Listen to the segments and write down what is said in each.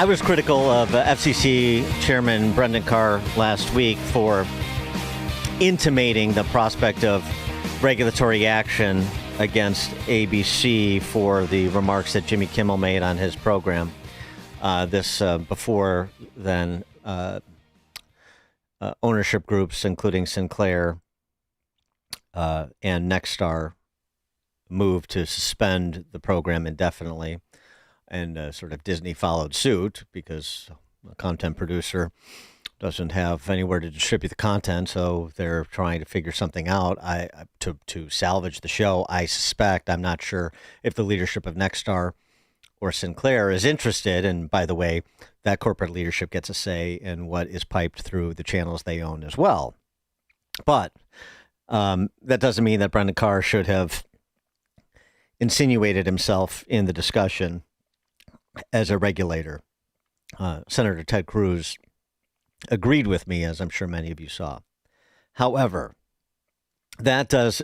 I was critical of FCC Chairman Brendan Carr last week for intimating the prospect of regulatory action against ABC for the remarks that Jimmy Kimmel made on his program. Before then, ownership groups, including Sinclair and Nexstar, moved to suspend the program indefinitely. And sort of Disney followed suit because a content producer doesn't have anywhere to distribute the content, so they're trying to figure something out to salvage the show. I suspect, I'm not sure if the leadership of Nexstar or Sinclair is interested, and by the way, that corporate leadership gets a say in what is piped through the channels they own as well. But that doesn't mean that Brendan Carr should have insinuated himself in the discussion as a regulator. Senator Ted Cruz agreed with me, as I'm sure many of you saw. However, that does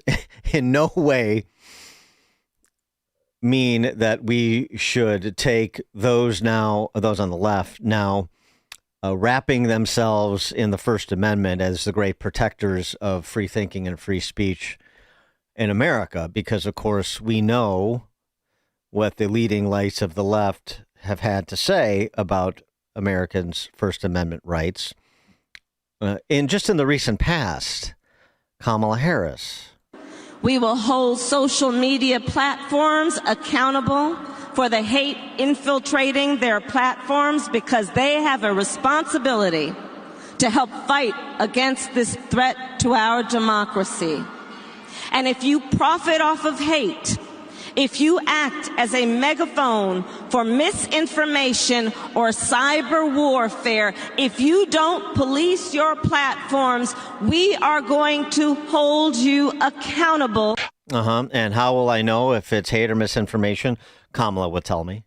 in no way mean that we should take those on the left now wrapping themselves in the First Amendment as the great protectors of free thinking and free speech in America, because, of course, we know what the leading lights of the left have had to say about Americans' First Amendment rights. In the recent past, Kamala Harris. We will hold social media platforms accountable for the hate infiltrating their platforms because they have a responsibility to help fight against this threat to our democracy. And if you profit off of hate, if you act as a megaphone for misinformation or cyber warfare, if you don't police your platforms, we are going to hold you accountable. And how will I know if it's hate or misinformation? Kamala would tell me.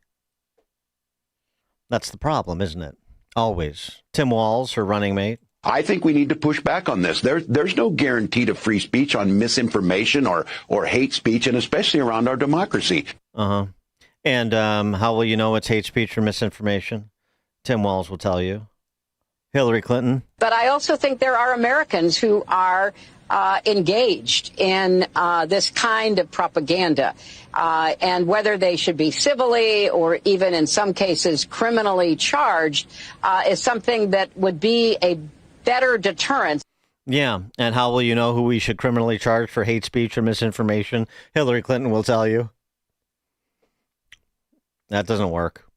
That's the problem, isn't it? Always. Tim Walz, her running mate. I think we need to push back on this. There's no guarantee to free speech on misinformation or hate speech, and especially around our democracy. And how will you know it's hate speech or misinformation? Tim Walz will tell you. Hillary Clinton. But I also think there are Americans who are engaged in this kind of propaganda. And whether they should be civilly or even in some cases criminally charged is something that would be a better deterrent. Yeah. And how will you know who we should criminally charge for hate speech or misinformation? Hillary Clinton will tell you. That doesn't work.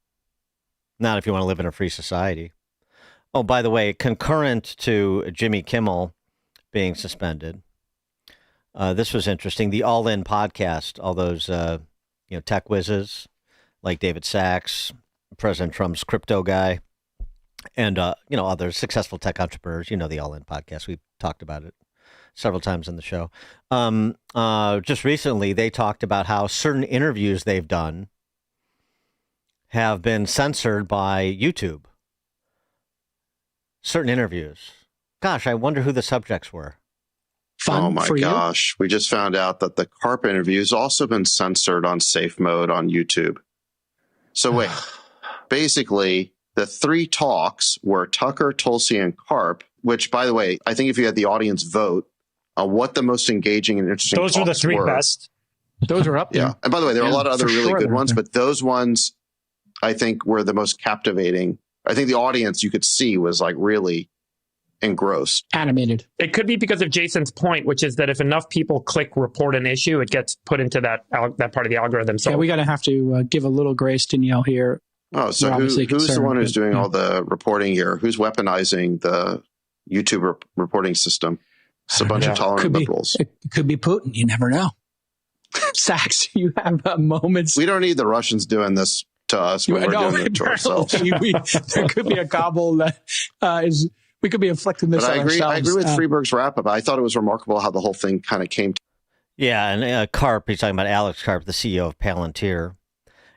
Not if you want to live in a free society. Oh, by the way, concurrent to Jimmy Kimmel being suspended, this was interesting. The All In podcast, all those tech whizzes like David Sachs, President Trump's crypto guy, and other successful tech entrepreneurs. The All In podcast. We've talked about it several times on the show. Just recently, they talked about how certain interviews they've done have been censored by YouTube. Certain interviews. Gosh, I wonder who the subjects were. Oh my gosh. We just found out that the Karp interview has also been censored on safe mode on YouTube. So wait, basically the three talks were Tucker, Tulsi, and Karp, which, by the way, I think if you had the audience vote on what the most engaging and interesting those were the three best. Those are up there. Yeah. And by the way, there are a lot of other really good ones, but those ones I think were the most captivating. I think the audience you could see was like really engrossed. Animated. It could be because of Jason's point, which is that if enough people click report an issue, it gets put into that part of the algorithm. So we got to have to give a little grace to Neil here. Oh, so who's the one who's doing all the reporting here? Who's weaponizing the YouTube reporting system? It's a bunch of tolerant liberals. It could be Putin. You never know. Sachs, you have moments. We don't need the Russians doing this to us when we're doing it to ourselves. There could be a cabal that is... We could be inflicting this on ourselves. I agree with Freeberg's wrap-up. I thought it was remarkable how the whole thing kind of came. Yeah, and Karp, he's talking about Alex Karp, the CEO of Palantir.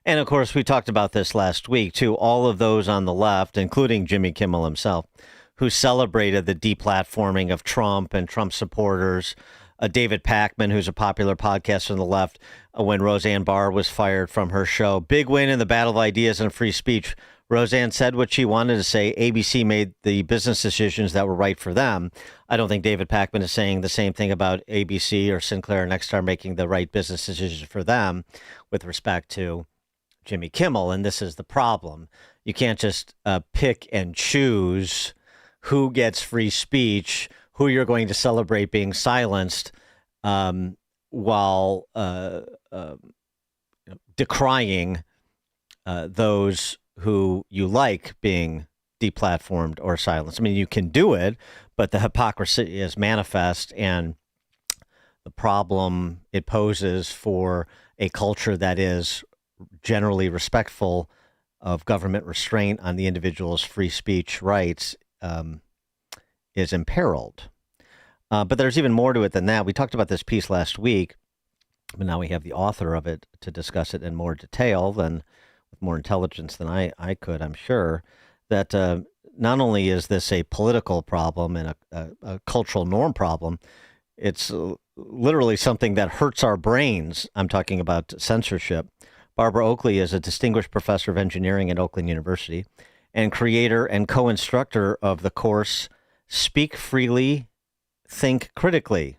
And, of course, we talked about this last week, too. All of those on the left, including Jimmy Kimmel himself, who celebrated the deplatforming of Trump and Trump supporters. David Pakman, who's a popular podcaster on the left, when Roseanne Barr was fired from her show. Big win in the battle of ideas and free speech. Roseanne said what she wanted to say. ABC made the business decisions that were right for them. I don't think David Pakman is saying the same thing about ABC or Sinclair and Nexstar making the right business decisions for them with respect to Jimmy Kimmel. And this is the problem. You can't just pick and choose who gets free speech, who you're going to celebrate being silenced, while decrying those who you like being deplatformed or silenced. I mean, you can do it, but the hypocrisy is manifest, and the problem it poses for a culture that is generally respectful of government restraint on the individual's free speech rights is imperiled. But there's even more to it than that. We talked about this piece last week, but now we have the author of it to discuss it in more detail with more intelligence than I could, I'm sure, that not only is this a political problem and a cultural norm problem, it's literally something that hurts our brains. I'm talking about censorship. Barbara Oakley is a distinguished professor of engineering at Oakland University and creator and co-instructor of the course Speak Freely, Think Critically.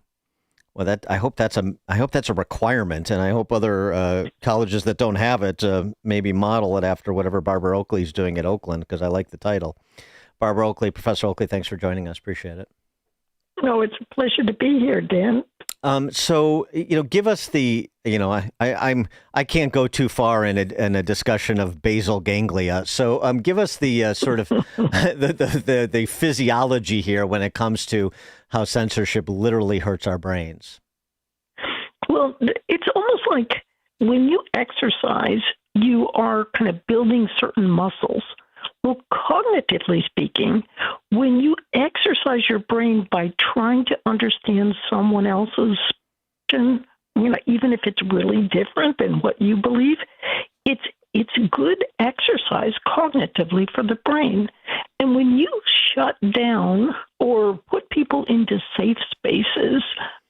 Well, I hope that's a requirement, and I hope other colleges that don't have it maybe model it after whatever Barbara Oakley's doing at Oakland, because I like the title. Barbara Oakley, Professor Oakley, thanks for joining us. Appreciate it. No, it's a pleasure to be here, Dan. So, give us the, I can't go too far in a discussion of basal ganglia. So, give us the sort of the physiology here when it comes to how censorship literally hurts our brains. Well, it's almost like when you exercise, you are kind of building certain muscles. Well, cognitively speaking, when you exercise your brain by trying to understand someone else's, even if it's really different than what you believe, it's good exercise cognitively for the brain. And when you shut down or put people into safe spaces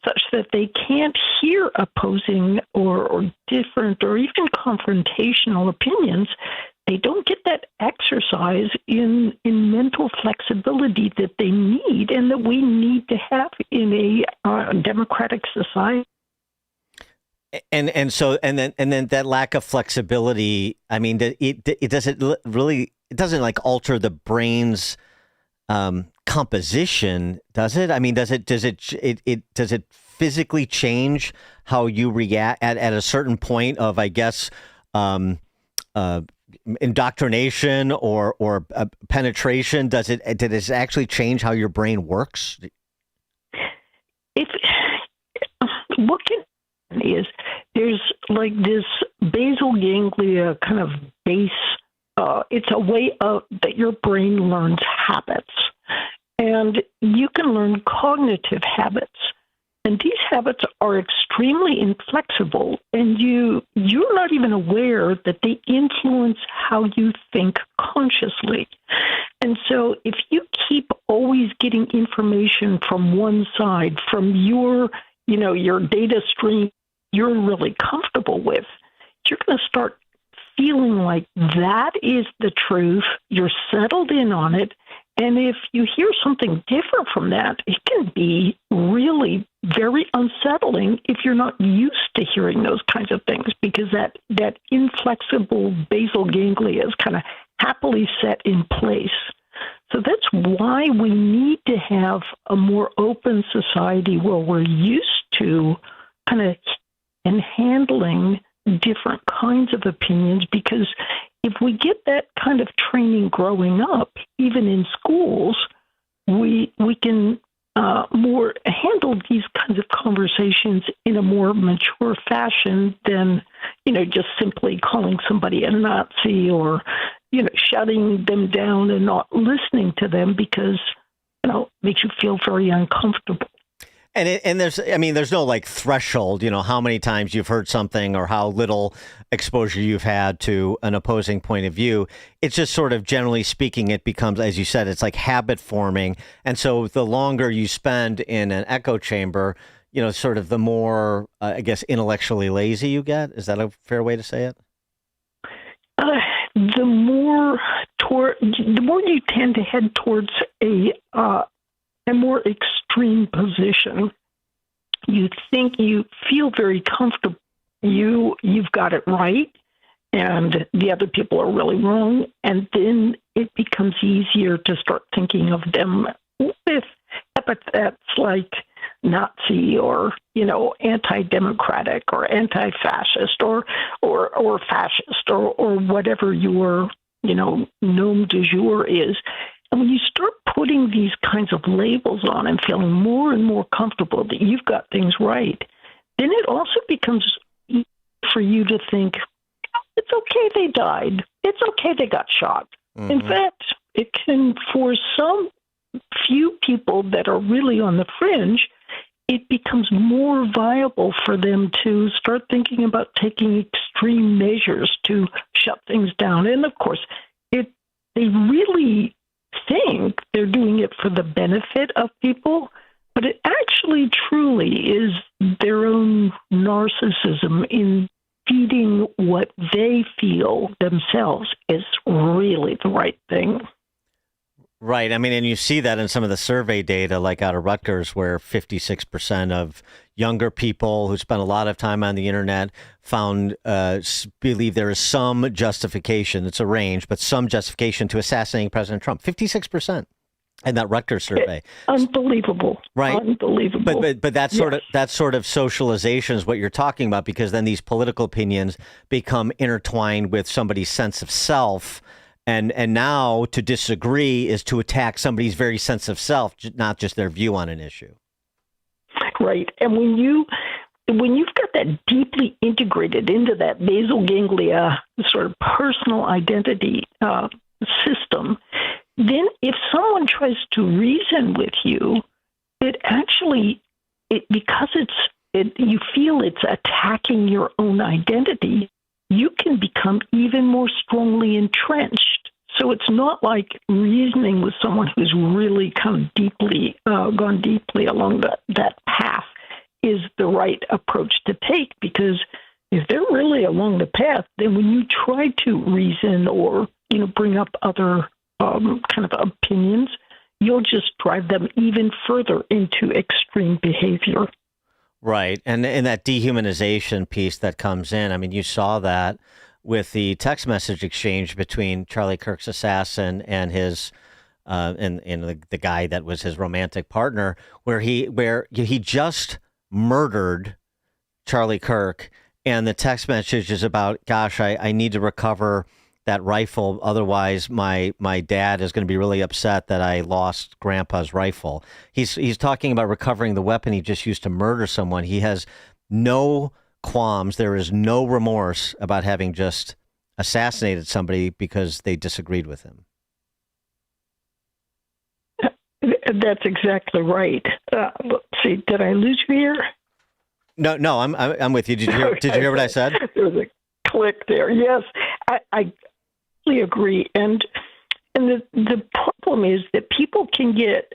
such that they can't hear opposing or different or even confrontational opinions, they don't get that exercise in mental flexibility that they need and that we need to have in a democratic society. And then that lack of flexibility, I mean, it doesn't like alter the brain's composition, does it? I mean, does it physically change how you react at a certain point of, I guess, indoctrination or penetration? Did it actually change how your brain works? What can is there's like this basal ganglia kind of base. It's a way that your brain learns habits, and you can learn cognitive habits. And these habits are extremely inflexible, and you're not even aware that they influence how you think consciously. And so if you keep always getting information from one side, from your data stream you're really comfortable with, you're going to start feeling like that is the truth. You're settled in on it. And if you hear something different from that, it can be really very unsettling if you're not used to hearing those kinds of things, because that inflexible basal ganglia is kind of happily set in place. So that's why we need to have a more open society where we're used to kind of and handling different kinds of opinions, because if we get that kind of training growing up, even in schools, we can more handle these kinds of conversations in a more mature fashion than, just simply calling somebody a Nazi or, shutting them down and not listening to them because, it makes you feel very uncomfortable. And there's no like threshold, how many times you've heard something or how little exposure you've had to an opposing point of view. It's just sort of generally speaking, it becomes, as you said, it's like habit forming. And so the longer you spend in an echo chamber, sort of the more, I guess, intellectually lazy you get. Is that a fair way to say it? the more you tend to head towards a more extreme position. You think you feel very comfortable. You've got it right, and the other people are really wrong. And then it becomes easier to start thinking of them with epithets like Nazi or, anti-democratic or anti-fascist or fascist or whatever your, nom du jour is. And when you start putting these kinds of labels on and feeling more and more comfortable that you've got things right, then it also becomes easy for you to think, it's okay they died. It's okay they got shot. Mm-hmm. In fact, it can, for some few people that are really on the fringe, it becomes more viable for them to start thinking about taking extreme measures to shut things down. And of course, they really think they're doing it for the benefit of people, but it actually truly is their own narcissism in feeding what they feel themselves is really the right thing. Right. I mean, and you see that in some of the survey data, like out of Rutgers, where 56% of younger people who spend a lot of time on the internet believe there is some justification. It's a range, but some justification to assassinating President Trump. 56% in that Rutgers survey. Unbelievable. Right. Unbelievable. But that sort of socialization is what you're talking about, because then these political opinions become intertwined with somebody's sense of self. And now to disagree is to attack somebody's very sense of self, not just their view on an issue. Right. And when you've got that deeply integrated into that basal ganglia sort of personal identity system, then if someone tries to reason with you, because you feel it's attacking your own identity, you can become even more strongly entrenched. So it's not like reasoning with someone who's really kind of gone deeply along that path is the right approach to take, because if they're really along the path, then when you try to reason or, bring up other kind of opinions, you'll just drive them even further into extreme behavior. Right. And that dehumanization piece that comes in, I mean, you saw that with the text message exchange between Charlie Kirk's assassin and his and the guy that was his romantic partner, where he just murdered Charlie Kirk, and the text message is about, gosh, I need to recover that rifle, otherwise my dad is going to be really upset that I lost Grandpa's rifle. He's talking about recovering the weapon he just used to murder someone. He has no qualms. There is no remorse about having just assassinated somebody because they disagreed with him. That's exactly right. Let's see, did I lose you here? No, I'm with you. Did you hear what I said? There was a click there. Yes, I agree. And the problem is that people can get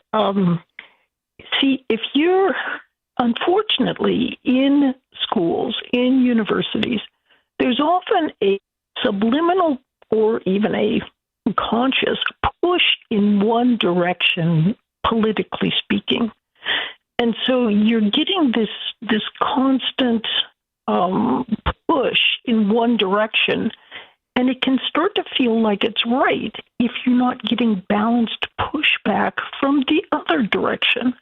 if you're unfortunately in schools, in universities, there's often a subliminal or even a conscious push in one direction, politically speaking. And so you're getting this constant push in one direction, and it can start to feel like it's right if you're not getting balanced pushback from the other direction.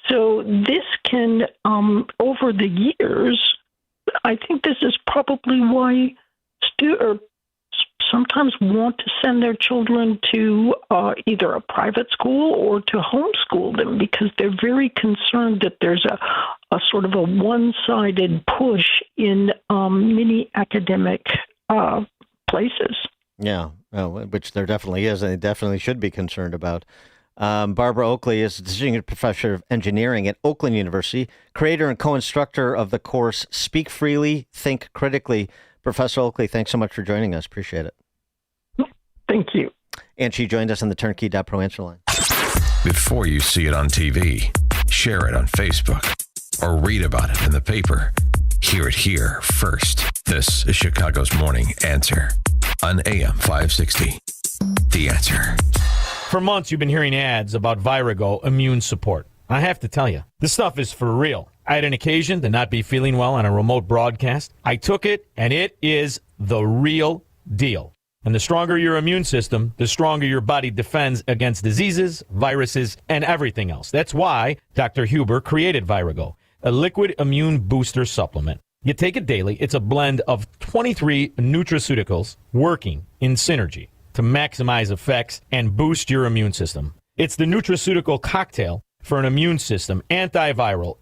So this can, over the years, I think this is probably why sometimes want to send their children to either a private school or to homeschool them, because they're very concerned that there's a sort of a one-sided push in many academic places. Yeah, which there definitely is, and they definitely should be concerned about. Barbara Oakley is a distinguished professor of engineering at Oakland University, creator and co-instructor of the course Speak Freely, Think Critically. Professor Oakley, thanks so much for joining us. Appreciate it. Thank you. And she joined us on the Turnkey.Pro answer line. Before you see it on TV, share it on Facebook, or read about it in the paper. Hear it here first. This is Chicago's Morning Answer on AM 560. The Answer. For months, you've been hearing ads about Virago Immune Support. I have to tell you, this stuff is for real. I had an occasion to not be feeling well on a remote broadcast. I took it, and it is the real deal. And the stronger your immune system, the stronger your body defends against diseases, viruses, and everything else. That's why Dr. Huber created Virago, a liquid immune booster supplement. You take it daily. It's a blend of 23 nutraceuticals working in synergy to maximize effects and boost your immune system. It's the nutraceutical cocktail for an immune system, antiviral,